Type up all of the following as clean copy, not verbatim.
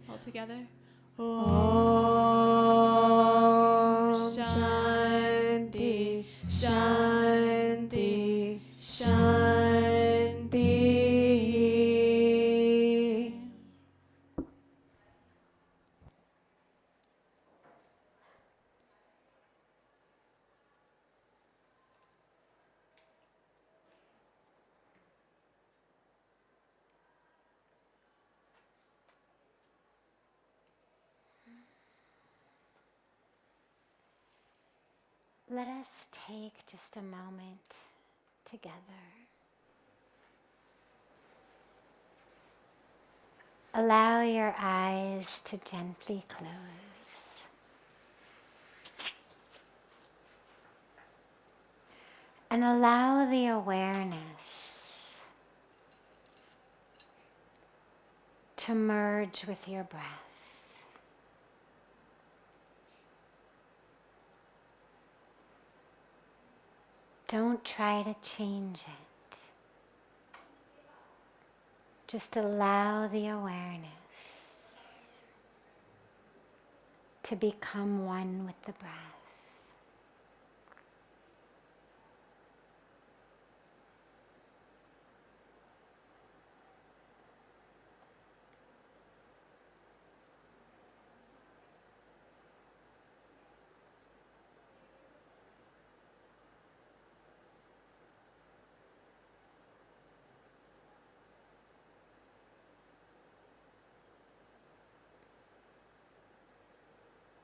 All together. Om Shanti, Shanti, Shanti. Let us take just a moment together. Allow your eyes to gently close. And allow the awareness to merge with your breath. Don't try to change it. Just allow the awareness to become one with the breath.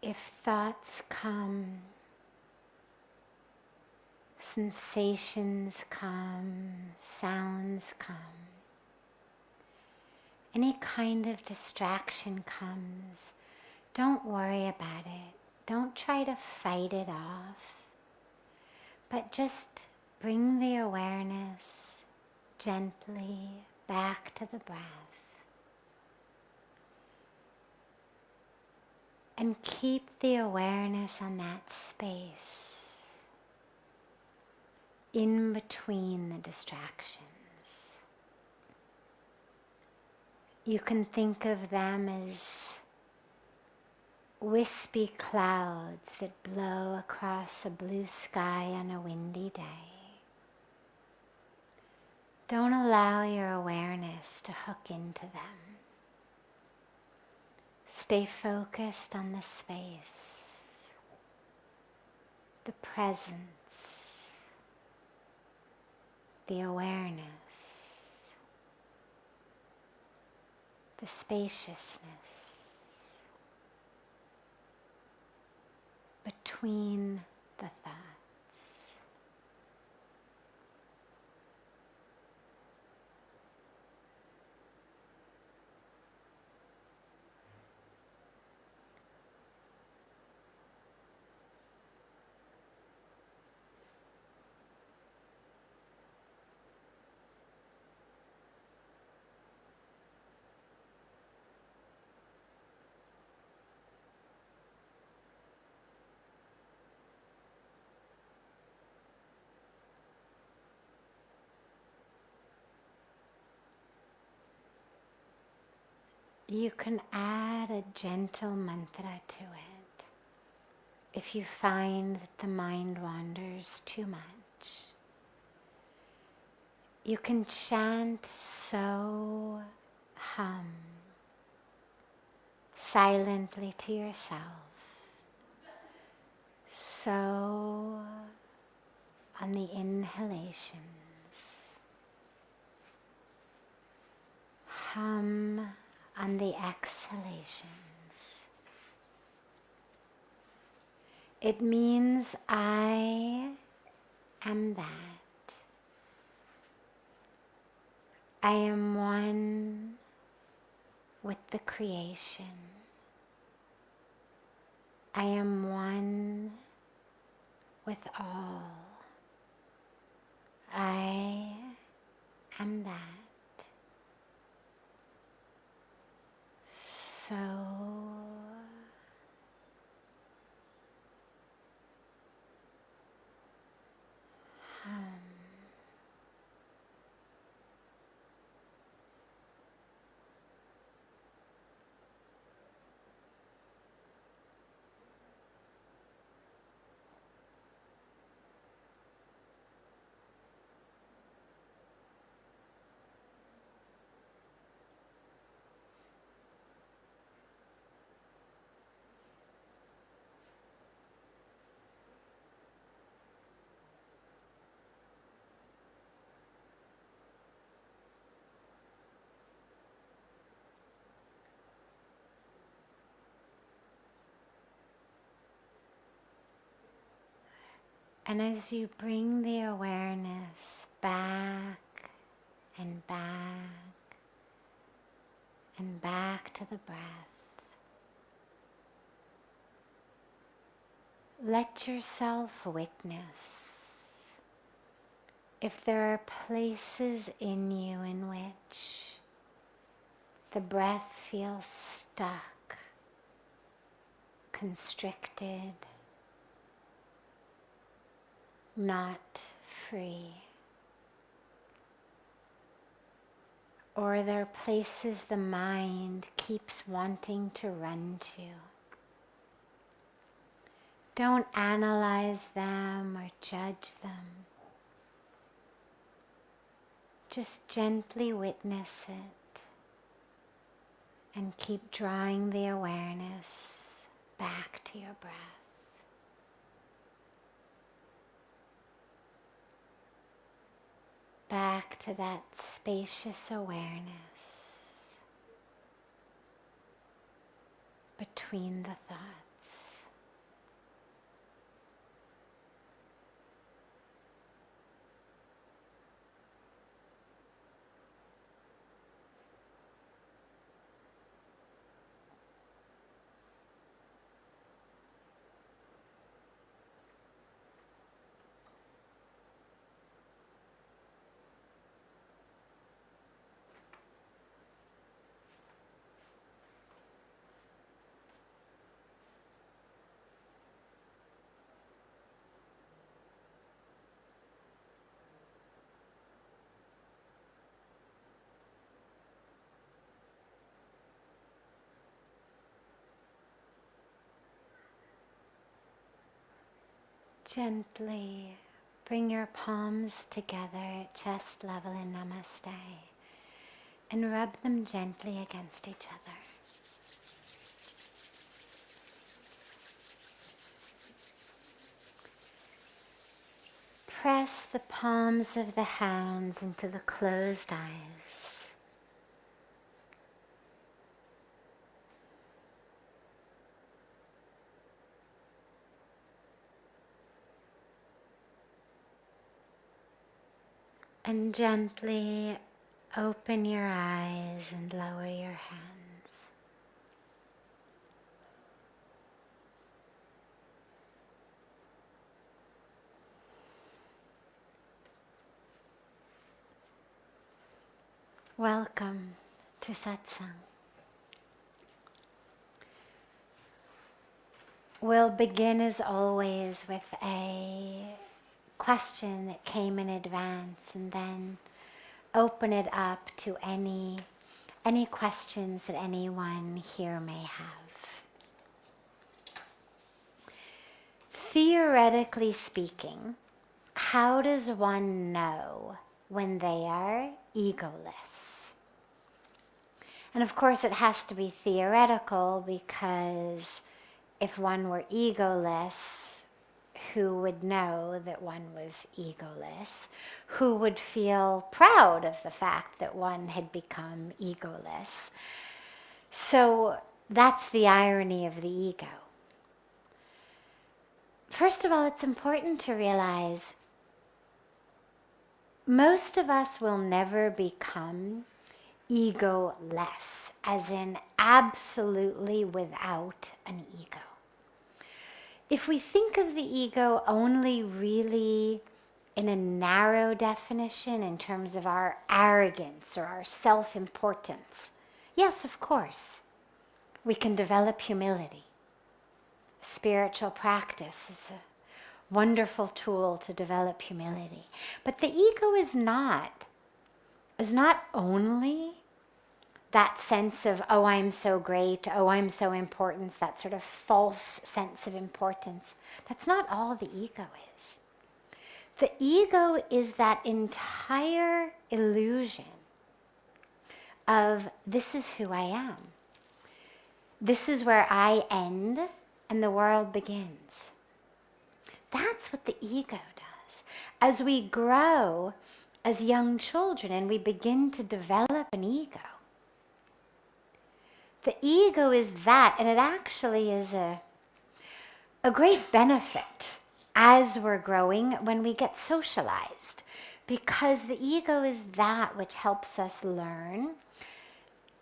If thoughts come, sensations come, sounds come, any kind of distraction comes, don't worry about it. Don't try to fight it off, but just bring the awareness gently back to the breath. And keep the awareness on that space in between the distractions. You can think of them as wispy clouds that blow across a blue sky on a windy day. Don't allow your awareness to hook into them. Stay focused on the space, the presence, the awareness, the spaciousness between the thoughts. You can add a gentle mantra to it if you find that the mind wanders too much. You can chant so, hum, silently to yourself, so on the inhalations, hum on the exhalations. It means I am that. I am one with the creation. I am one with all. I am that. So and as you bring the awareness back and back and back to the breath, let yourself witness if there are places in you in which the breath feels stuck, constricted, not free. Or there are places the mind keeps wanting to run to. Don't analyze them or judge them. Just gently witness it and keep drawing the awareness back to your breath. Back to that spacious awareness between the thoughts. Gently bring your palms together at chest level in Namaste and rub them gently against each other. Press the palms of the hands into the closed eyes. And gently open your eyes and lower your hands. Welcome to satsang. We'll begin as always with a question that came in advance and then open it up to any questions that anyone here may have. Theoretically speaking, how does one know when they are egoless? And of course it has to be theoretical, because if one were egoless, who would know that one was egoless? Who would feel proud of the fact that one had become egoless? So that's the irony of the ego. First of all, it's important to realize most of us will never become egoless, as in absolutely without an ego. if we think of the ego only really in a narrow definition in terms of our arrogance or our self-importance, yes, of course, we can develop humility. Spiritual practice is a wonderful tool to develop humility. But the ego is not only that sense of, oh, I'm so great, oh, I'm so important, that sort of false sense of importance. That's not all the ego is. The ego is that entire illusion of this is who I am. This is where I end and the world begins. That's what the ego does. As we grow as young children and we begin to develop an ego, the ego is that, and it actually is a great benefit as we're growing when we get socialized, because the ego is that which helps us learn.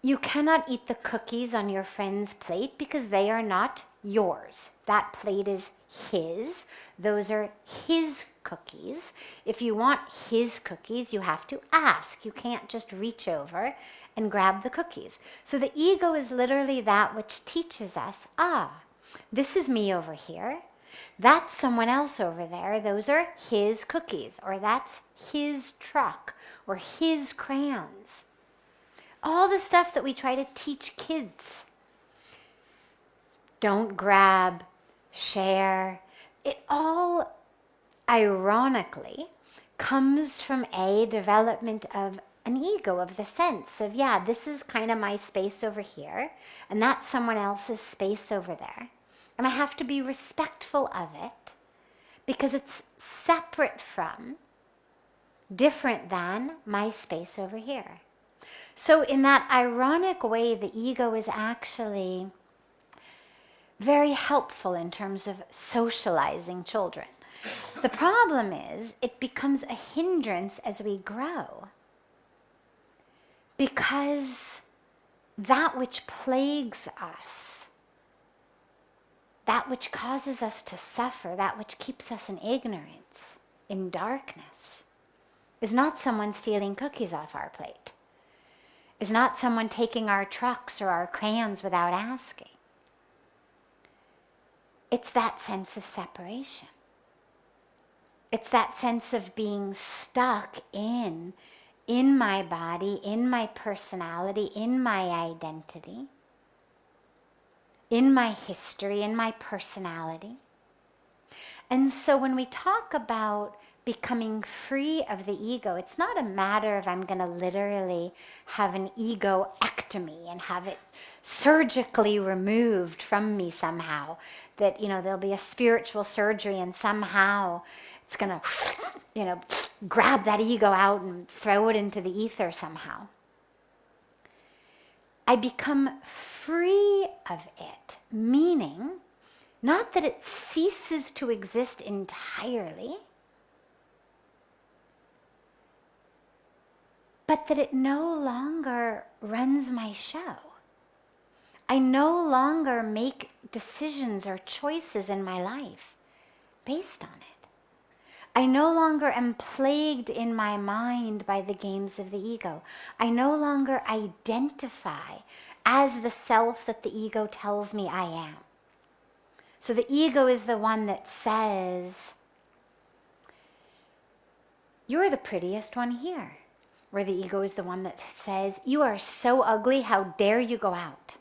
You cannot eat the cookies on your friend's plate because they are not yours. That plate is his. Those are his cookies. If you want his cookies, you have to ask. You can't just reach over and grab the cookies. So the ego is literally that which teaches us, this is me over here. That's someone else over there. Those are his cookies, or that's his truck, or his crayons. All the stuff that we try to teach kids. Don't grab, share. It all, ironically, comes from a development of an ego, of the sense of, this is kind of my space over here, and that's someone else's space over there. And I have to be respectful of it because it's separate from, different than my space over here. So in that ironic way, the ego is actually very helpful in terms of socializing children. The problem is it becomes a hindrance as we grow, because that which plagues us, that which causes us to suffer, that which keeps us in ignorance, in darkness, is not someone stealing cookies off our plate, is not someone taking our trucks or our crayons without asking. It's that sense of separation. It's that sense of being stuck in my body, in my personality, in my identity, in my history, in my personality. And so when we talk about becoming free of the ego, it's not a matter of I'm going to literally have an egoectomy and have it surgically removed from me somehow, that, there'll be a spiritual surgery and somehow it's going to, grab that ego out and throw it into the ether somehow. I become free of it, meaning not that it ceases to exist entirely, but that it no longer runs my show. I no longer make decisions or choices in my life based on it. I no longer am plagued in my mind by the games of the ego. I no longer identify as the self that the ego tells me I am. So the ego is the one that says, you're the prettiest one here. Where the ego is the one that says, you are so ugly, how dare you go out?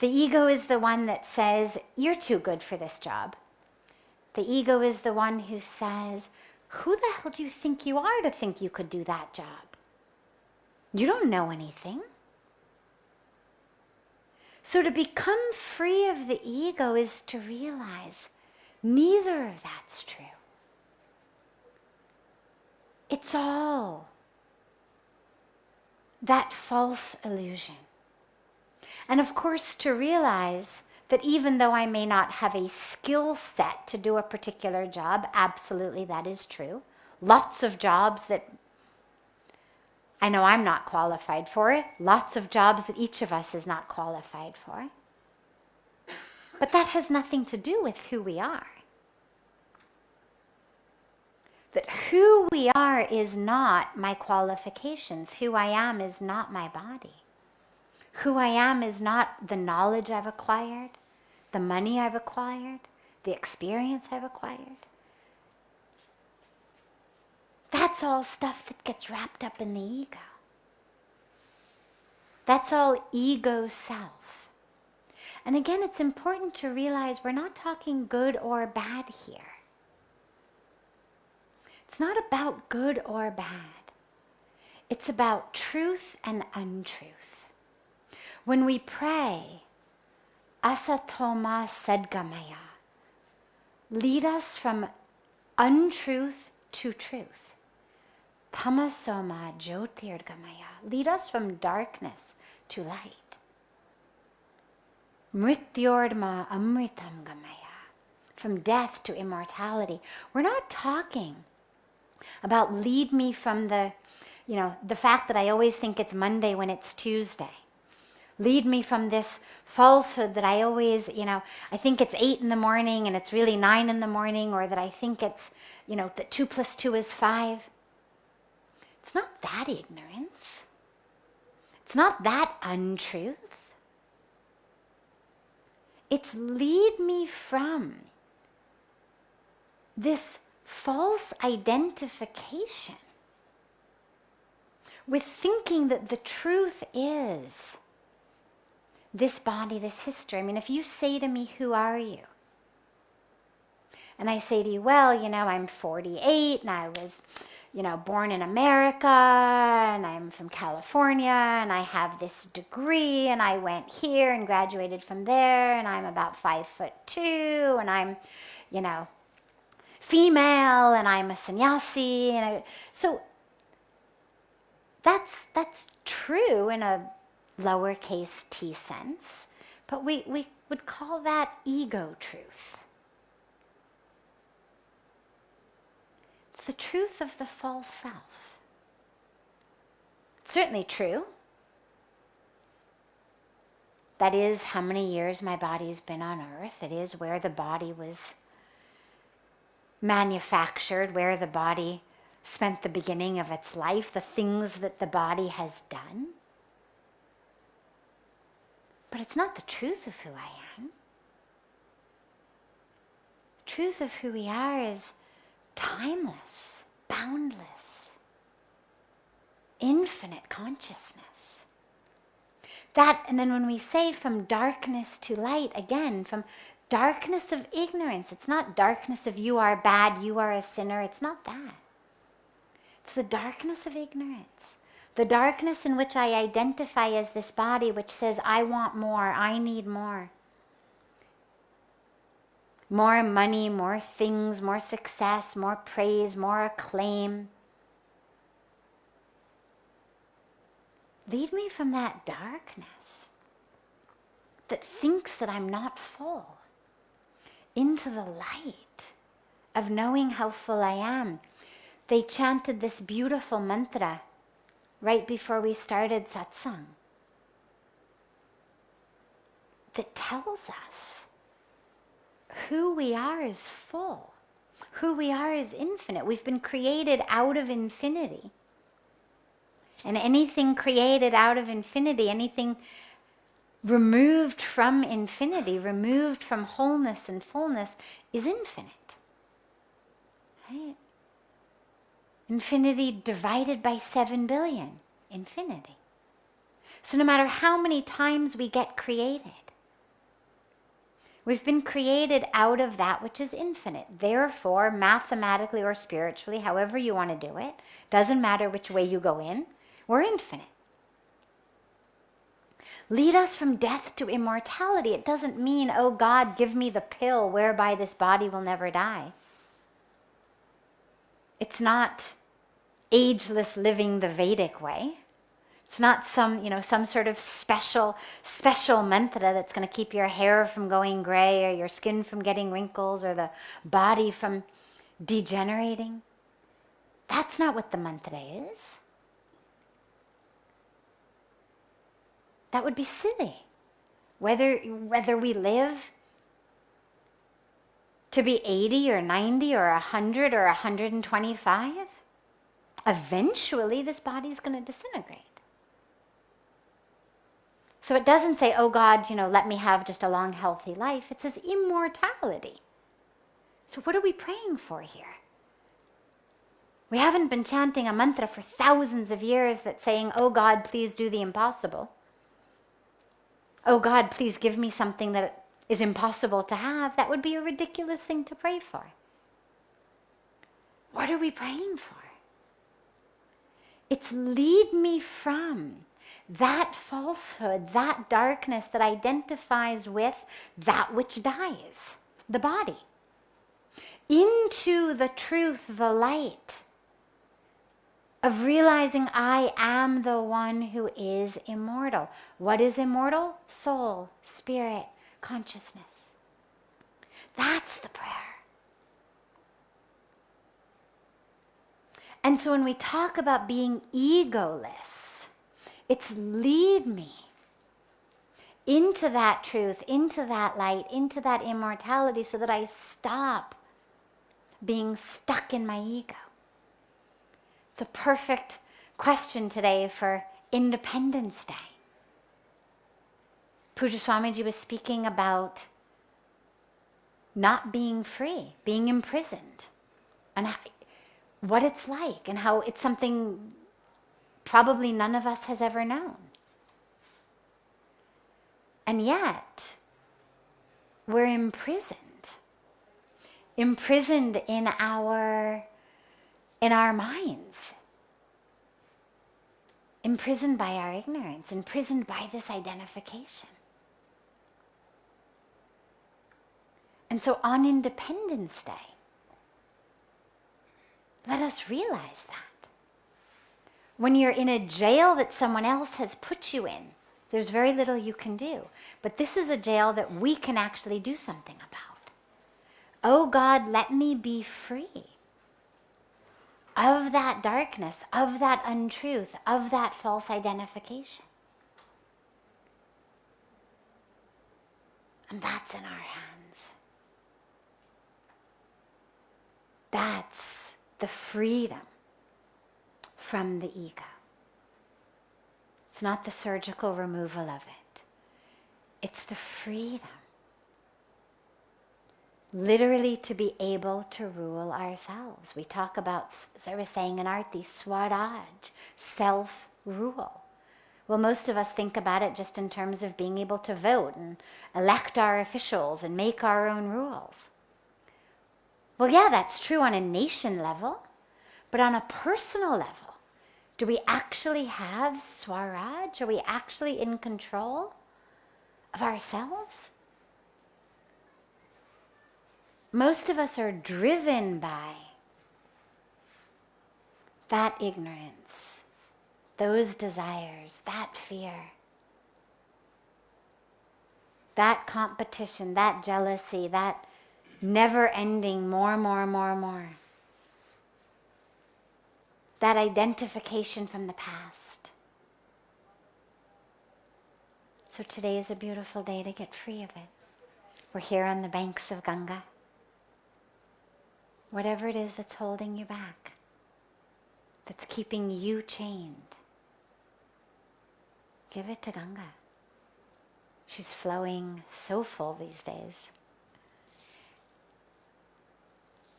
The ego is the one that says, you're too good for this job. The ego is the one who says, who the hell do you think you are to think you could do that job? You don't know anything. So to become free of the ego is to realize neither of that's true. It's all that false illusion. And of course, to realize that even though I may not have a skill set to do a particular job, absolutely that is true. Lots of jobs that I know I'm not qualified for, lots of jobs that each of us is not qualified for. But that has nothing to do with who we are. That who we are is not my qualifications. Who I am is not my body. Who I am is not the knowledge I've acquired, the money I've acquired, the experience I've acquired. That's all stuff that gets wrapped up in the ego. That's all ego self. And again, it's important to realize we're not talking good or bad here. It's not about good or bad. It's about truth and untruth. When we pray, asatoma sadgamaya, lead us from untruth to truth. Tamasoma jyotirgamaya, lead us from darkness to light. Mrityorma amritam gamaya, from death to immortality. We're not talking about lead me from the fact that I always think it's Monday when it's Tuesday. Lead me from this falsehood that I always, I think it's 8 in the morning and it's really 9 in the morning, or that I think it's, that 2 + 2 is 5. It's not that ignorance. It's not that untruth. It's lead me from this false identification with thinking that the truth is this body, this history. I mean, if you say to me, who are you? And I say to you, well, I'm 48 and I was, born in America and I'm from California and I have this degree and I went here and graduated from there and I'm about 5'2" and I'm, female and I'm a sannyasi. So that's true in a lowercase t sense, but we would call that ego truth. It's the truth of the false self. It's certainly true. That is how many years my body's been on earth. It is where the body was manufactured, where the body spent the beginning of its life, the things that the body has done. But it's not the truth of who I am. The truth of who we are is timeless, boundless, infinite consciousness. That, and then when we say from darkness to light, again, from darkness of ignorance, it's not darkness of you are bad, you are a sinner, it's not that. It's the darkness of ignorance. The darkness in which I identify as this body, which says, I want more, I need more. More money, more things, more success, more praise, more acclaim. Lead me from that darkness that thinks that I'm not full into the light of knowing how full I am. They chanted this beautiful mantra right before we started satsang that tells us who we are is full, who we are is infinite. We've been created out of infinity. And anything created out of infinity, anything removed from infinity, removed from wholeness and fullness, is infinite. Right? Infinity divided by 7 billion, infinity. So no matter how many times we get created, we've been created out of that which is infinite. Therefore, mathematically or spiritually, however you want to do it, doesn't matter which way you go in, we're infinite. Lead us from death to immortality. It doesn't mean, oh God, give me the pill whereby this body will never die. It's not ageless living the Vedic way. It's not some sort of special mantra that's going to keep your hair from going gray or your skin from getting wrinkles or the body from degenerating. That's not what the mantra is. That would be silly. Whether we live to be 80 or 90 or 100 or 125, eventually this body's going to disintegrate. So it doesn't say, oh God, let me have just a long, healthy life. It says immortality. So what are we praying for here? We haven't been chanting a mantra for thousands of years that's saying, oh God, please do the impossible. Oh God, please give me something that is impossible to have. That would be a ridiculous thing to pray for. What are we praying for? It's lead me from that falsehood, that darkness that identifies with that which dies, the body, into the truth, the light of realizing I am the one who is immortal. What is immortal? Soul, spirit, consciousness. That's the prayer. And so when we talk about being egoless, it's lead me into that truth, into that light, into that immortality so that I stop being stuck in my ego. It's a perfect question today for Independence Day. Pujya Swamiji was speaking about not being free, being imprisoned, and what it's like, and how it's something probably none of us has ever known. And yet, we're imprisoned in our minds, imprisoned by our ignorance, imprisoned by this identification. And so on Independence Day, let us realize that. When you're in a jail that someone else has put you in, there's very little you can do. But this is a jail that we can actually do something about. Oh God, let me be free of that darkness, of that untruth, of that false identification. And that's in our hands. That's the freedom from the ego. It's not the surgical removal of it. It's the freedom. Literally to be able to rule ourselves. We talk about, as I was saying in Aarti, Swaraj, self-rule. Well, most of us think about it just in terms of being able to vote and elect our officials and make our own rules. Well, yeah, that's true on a nation level, but on a personal level, do we actually have Swaraj? Are we actually in control of ourselves? Most of us are driven by that ignorance, those desires, that fear, that competition, that jealousy, that never-ending more. That identification from the past. So today is a beautiful day to get free of it. We're here on the banks of Ganga. Whatever it is that's holding you back, that's keeping you chained, give it to Ganga. She's flowing so full these days.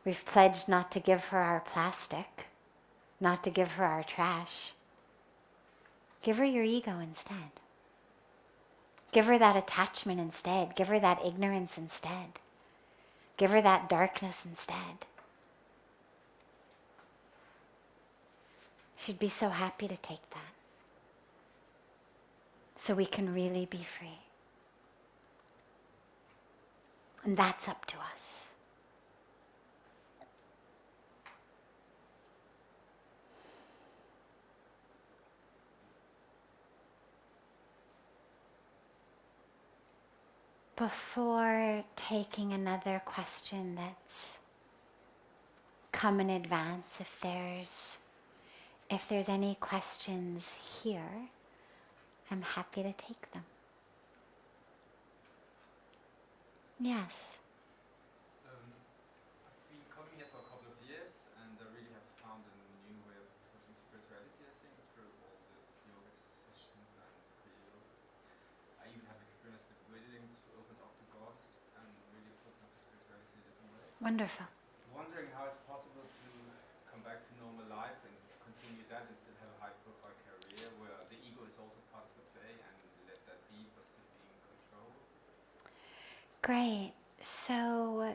We've pledged not to give her our plastic, not to give her our trash. Give her your ego instead. Give her that attachment instead. Give her that ignorance instead. Give her that darkness instead. She'd be so happy to take that. So we can really be free. And that's up to us. Before taking another question that's come in advance, if there's any questions here, I'm happy to take them. Yes. Wonderful. Wondering how it's possible to come back to normal life and continue that and still have a high-profile career where the ego is also part of the play, and let that be, but still be in control. Great. So,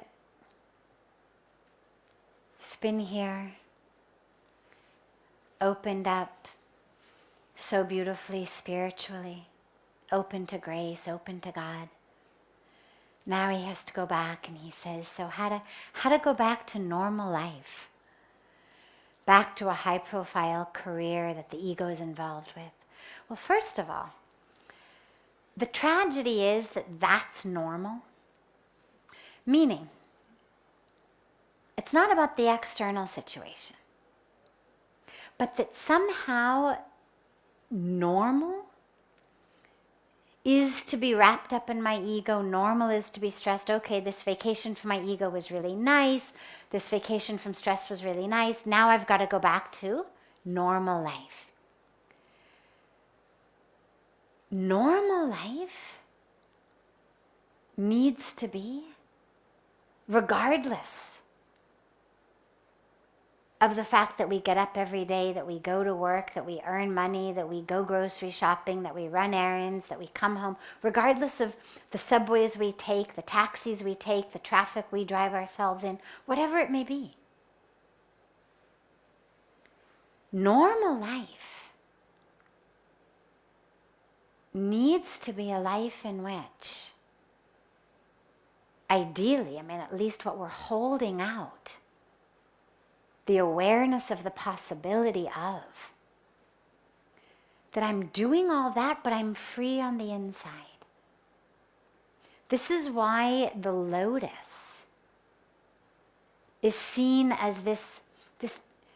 it's been here, opened up so beautifully spiritually, open to grace, open to God. Now he has to go back, and he says, so how to go back to normal life, back to a high-profile career that the ego is involved with. Well, first of all, the tragedy is that that's normal, meaning it's not about the external situation, but that somehow normal is to be wrapped up in my ego. Normal is to be stressed. Okay, this vacation for my ego was really nice. This vacation from stress was really nice. Now I've got to go back to normal life. Normal life needs to be, regardless of the fact that we get up every day, that we go to work, that we earn money, that we go grocery shopping, that we run errands, that we come home, regardless of the subways we take, the taxis we take, the traffic we drive ourselves in, whatever it may be. Normal life needs to be a life in which, ideally, at least what we're holding out, the awareness of the possibility of, that I'm doing all that, but I'm free on the inside. This is why the lotus is seen as this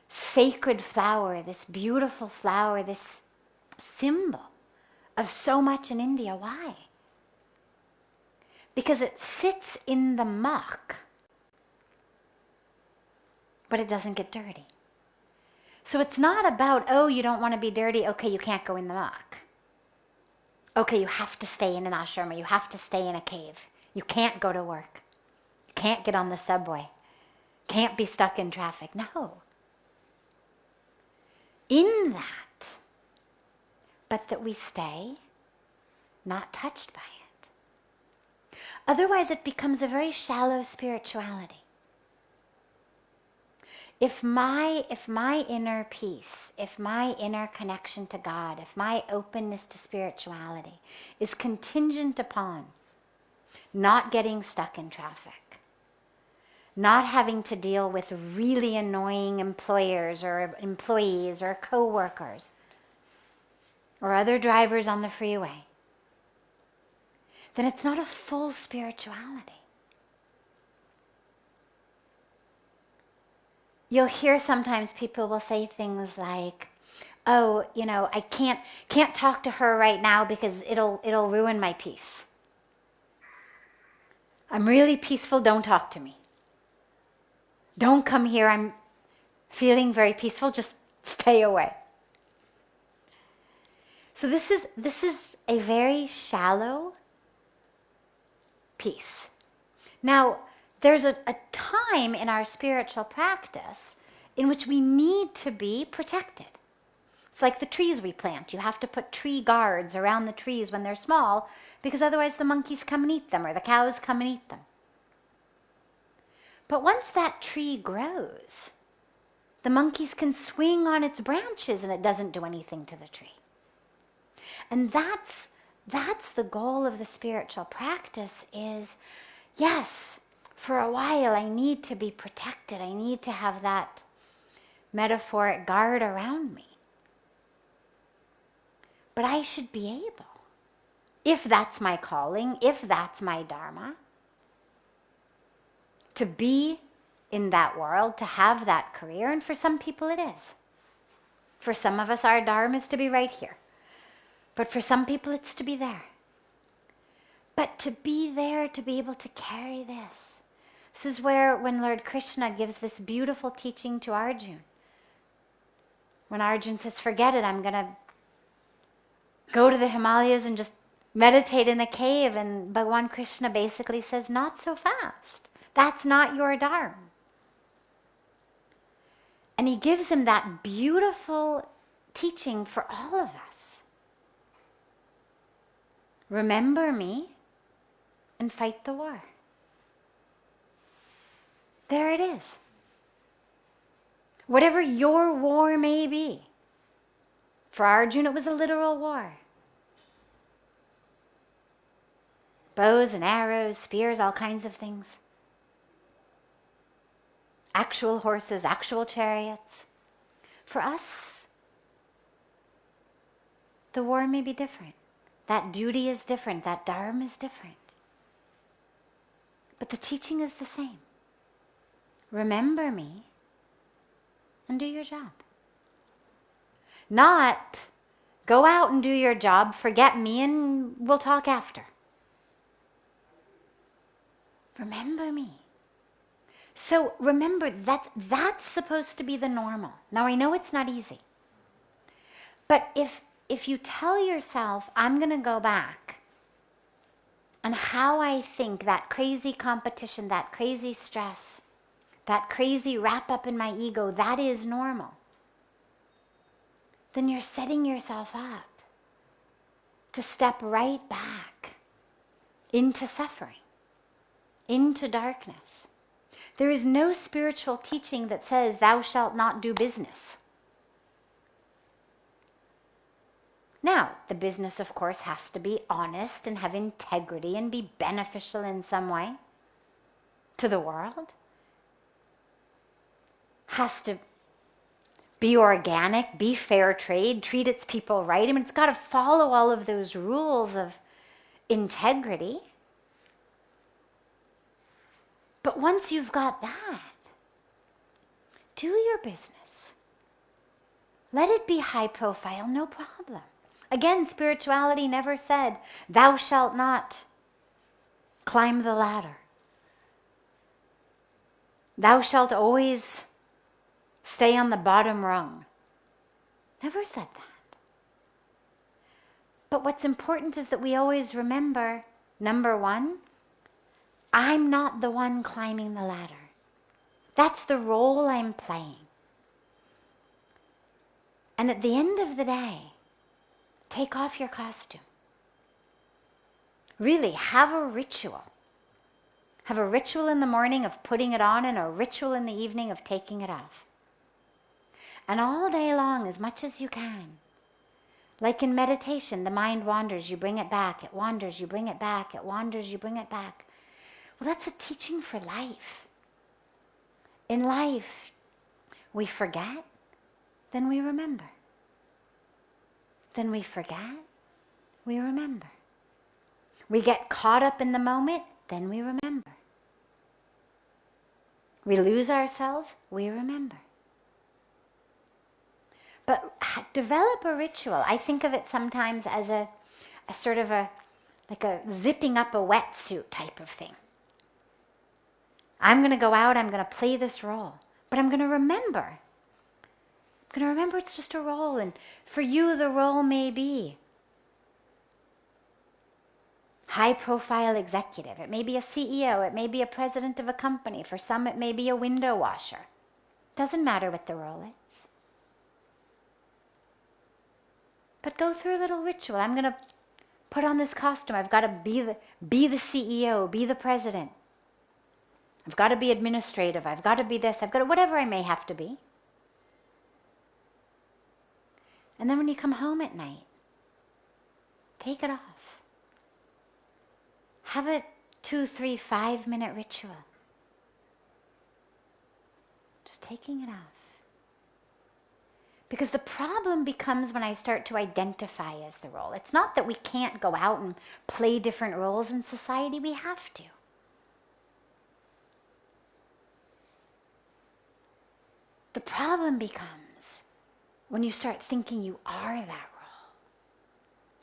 sacred flower, this beautiful flower, this symbol of so much in India. Why? Because it sits in the muck, but it doesn't get dirty. So it's not about, oh, you don't want to be dirty, okay, you can't go in the muck. Okay, you have to stay in an ashram, or you have to stay in a cave. You can't go to work. You can't get on the subway. Can't be stuck in traffic. No. In that, but that we stay not touched by it. Otherwise it becomes a very shallow spirituality. If my inner peace, if my inner connection to God, if my openness to spirituality is contingent upon not getting stuck in traffic, not having to deal with really annoying employers or employees or co-workers or other drivers on the freeway, then it's not a full spirituality. You'll hear sometimes people will say things like, oh, I can't talk to her right now because it'll ruin my peace. I'm really peaceful, don't talk to me. Don't come here, I'm feeling very peaceful, just stay away. So this is a very shallow peace. Now, there's a time in our spiritual practice in which we need to be protected. It's like the trees we plant. You have to put tree guards around the trees when they're small, because otherwise the monkeys come and eat them, or the cows come and eat them. But once that tree grows, the monkeys can swing on its branches and it doesn't do anything to the tree. And that's the goal of the spiritual practice is, yes, for a while I need to be protected. I need to have that metaphoric guard around me. But I should be able, if that's my calling, if that's my dharma, to be in that world, to have that career. And for some people it is. For some of us, our dharma is to be right here. But for some people, it's to be there. But to be there, to be able to carry this. This is where, when Lord Krishna gives this beautiful teaching to Arjuna, when Arjuna says, forget it, I'm going to go to the Himalayas and just meditate in a cave, and Bhagavan Krishna basically says, not so fast. That's not your dharma. And he gives him that beautiful teaching for all of us. Remember me and fight the war. There it is. Whatever your war may be. For Arjuna, it was a literal war. Bows and arrows, spears, all kinds of things. Actual horses, actual chariots. For us, the war may be different. That duty is different. That dharma is different. But the teaching is the same. Remember me and do your job. Not go out and do your job, forget me, and we'll talk after. Remember me. So remember, that's supposed to be the normal. Now I know it's not easy. But if you tell yourself, I'm going to go back, and how I think, that crazy competition, that crazy stress, that crazy wrap up in my ego, that is normal, then you're setting yourself up to step right back into suffering, into darkness. There is no spiritual teaching that says, thou shalt not do business. Now, the business, of course, has to be honest and have integrity and be beneficial in some way to the world. Has to be organic, be fair trade, treat its people right. I mean, it's got to follow all of those rules of integrity. But once you've got that, do your business. Let it be high profile, no problem. Again, spirituality never said, thou shalt not climb the ladder. Thou shalt always stay on the bottom rung. Never said that. But what's important is that we always remember, number one, I'm not the one climbing the ladder. That's the role I'm playing. And at the end of the day, take off your costume. Really, have a ritual. Have a ritual in the morning of putting it on and a ritual in the evening of taking it off. And all day long, as much as you can. Like in meditation, the mind wanders, you bring it back. It wanders, you bring it back. It wanders, you bring it back. Well, that's a teaching for life. In life, we forget, then we remember. Then we forget, we remember. We get caught up in the moment, then we remember. We lose ourselves, we remember. But develop a ritual. I think of it sometimes as a sort of like a zipping up a wetsuit type of thing. I'm going to go out, I'm going to play this role, but I'm going to remember. I'm going to remember it's just a role, and for you the role may be high-profile executive. It may be a CEO, it may be a president of a company. For some it may be a window washer. Doesn't matter what the role is. But go through a little ritual. I'm going to put on this costume. I've got to be the CEO, be the president. I've got to be administrative. I've got to be this. I've got to, whatever I may have to be. And then when you come home at night, take it off. Have a 2, 3, 5-minute ritual. Just taking it off. Because the problem becomes when I start to identify as the role. It's not that we can't go out and play different roles in society. We have to. The problem becomes when you start thinking you are that role.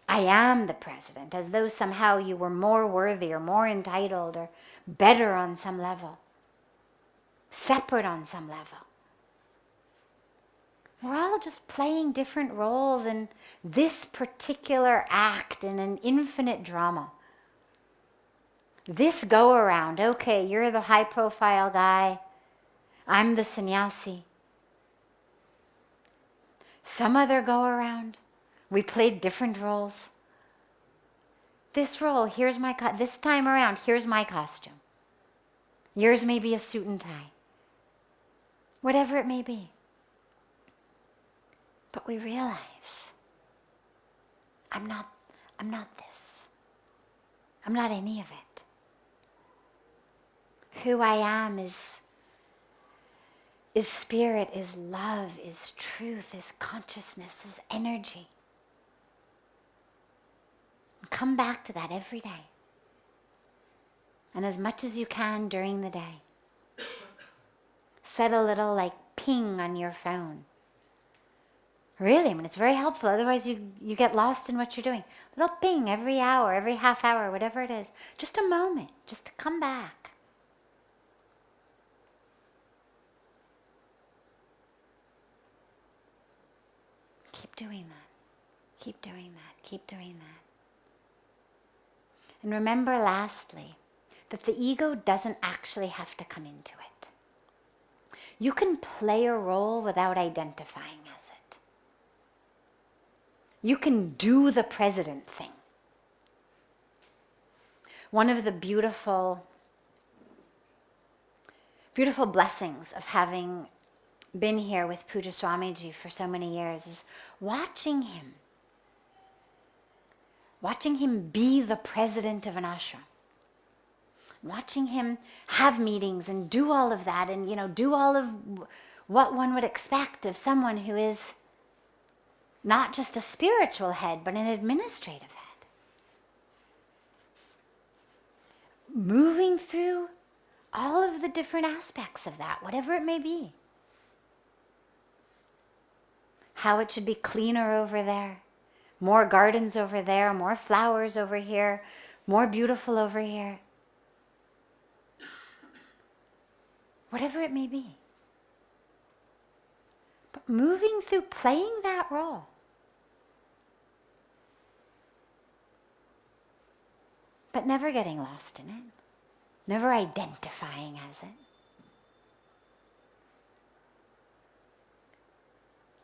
I am the president, as though somehow you were more worthy or more entitled or better on some level, separate on some level. We're all just playing different roles in this particular act in an infinite drama. This go around, okay, you're the high profile guy, I'm the sannyasi. Some other go around, we played different roles. This role, here's my, this time around, here's my costume. Yours may be a suit and tie. Whatever it may be. But we realize, I'm not this. I'm not any of it. Who I am is spirit, is love, is truth, is consciousness, is energy. Come back to that every day. And as much as you can during the day. Set a little like ping on your phone. Really, I mean, it's very helpful. Otherwise you get lost in what you're doing. A little ping every hour, every half hour, whatever it is. Just a moment, just to come back. Keep doing that. Keep doing that. Keep doing that. And remember lastly, that the ego doesn't actually have to come into it. You can play a role without identifying as it. You can do the president thing. One of the beautiful blessings of having been here with Puja Swamiji for so many years is watching him be the president of an ashram. Watching him have meetings and do all of that and, do all of what one would expect of someone who is not just a spiritual head, but an administrative head. Moving through all of the different aspects of that, whatever it may be. How it should be cleaner over there, more gardens over there, more flowers over here, more beautiful over here. Whatever it may be. But moving through playing that role. But never getting lost in it. Never identifying as it.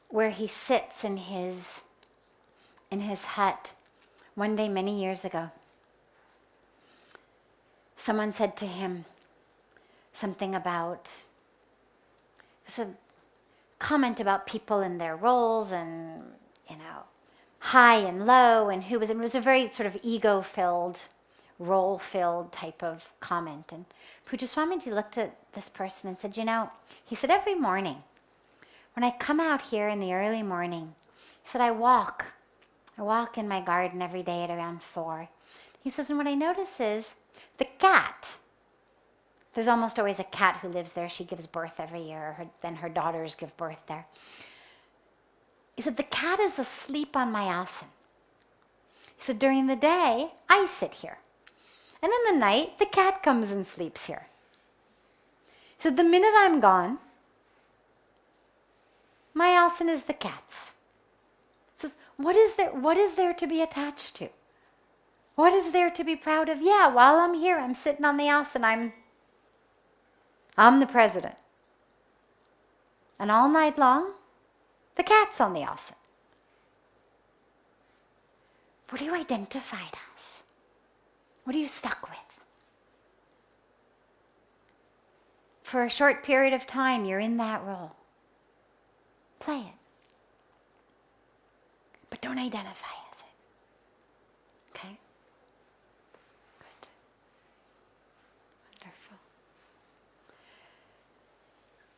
Where he sits in his hut one day many years ago. Someone said to him, something about, it was a comment about people and their roles and, high and low and who was, it was a very sort of ego-filled, role-filled type of comment. And Puja Swamiji looked at this person and said, he said, every morning, when I come out here in the early morning, he said, I walk in my garden every day at around 4. He says, and what I notice is the cat, there's almost always a cat who lives there. She gives birth every year. Then her daughters give birth there. He said, the cat is asleep on my asan. He said, during the day, I sit here. And in the night, the cat comes and sleeps here. He said, the minute I'm gone, my asan is the cat's. He says, what is there to be attached to? What is there to be proud of? Yeah, while I'm here, I'm sitting on the asan, I'm the president. And all night long, the cat's on the asan. What are you identified as? What are you stuck with? For a short period of time, you're in that role. Play it. But don't identify as it. Okay? Good. Wonderful.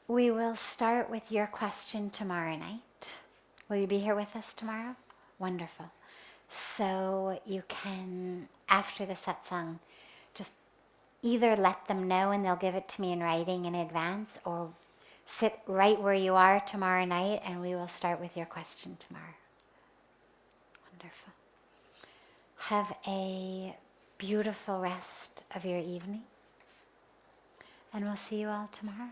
We will start with your question tomorrow night. Will you be here with us tomorrow? Wonderful. So you can, after the satsang, just either let them know and they'll give it to me in writing in advance, or sit right where you are tomorrow night and we will start with your question tomorrow. Wonderful. Have a beautiful rest of your evening, and we'll see you all tomorrow.